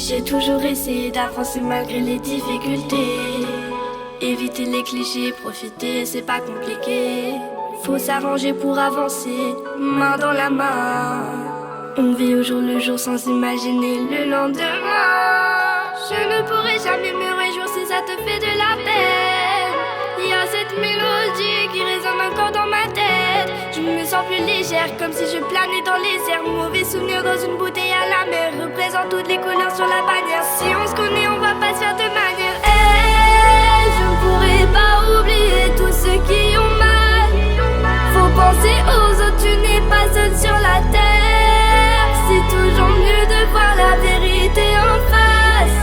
J'ai toujours essayé d'avancer malgré les difficultés. Éviter les clichés, profiter, c'est pas compliqué. Faut s'arranger pour avancer, main dans la main. On vit au jour le jour sans imaginer le lendemain. Je ne pourrai jamais me réjouir si ça te fait de la peine. Il y a cette mélodie qui résonne encore dans ma tête. Je me sens plus légère, comme si je planais dans les airs. Mauvais souvenir dans une bouteille à la mer. Représente toutes les couleurs sur la bannière. Si on se connaît, on va pas se faire de manière. Hey, je ne pourrai pas oublier tous ceux qui ont mal. Faut penser aux autres, tu n'es pas seul sur la terre. C'est toujours mieux de voir la vérité en face.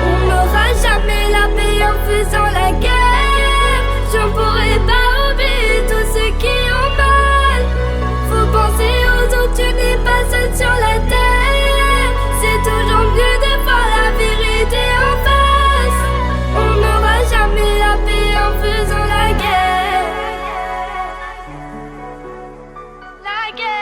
On n'aura jamais la paix en faisant la guerre. Je ne pourrai pas oublier tous ceux qui ont mal. Faut penser aux autres, tu n'es pas seul sur la terre. C'est toujours mieux de voir la vérité en face. On n'aura jamais la paix en faisant la guerre. La guerre.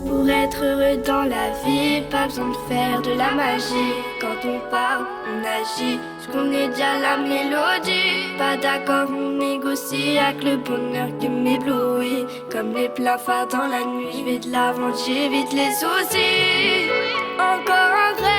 Pour être heureux dans la vie, pas besoin de faire de la magie. Quand on parle, on agit, je connais déjà la mélodie. Pas d'accord, on négocie avec le bonheur qui m'éblouit. Comme les plafonds dans la nuit, je vais de l'avant, j'évite les soucis. Encore un rêve.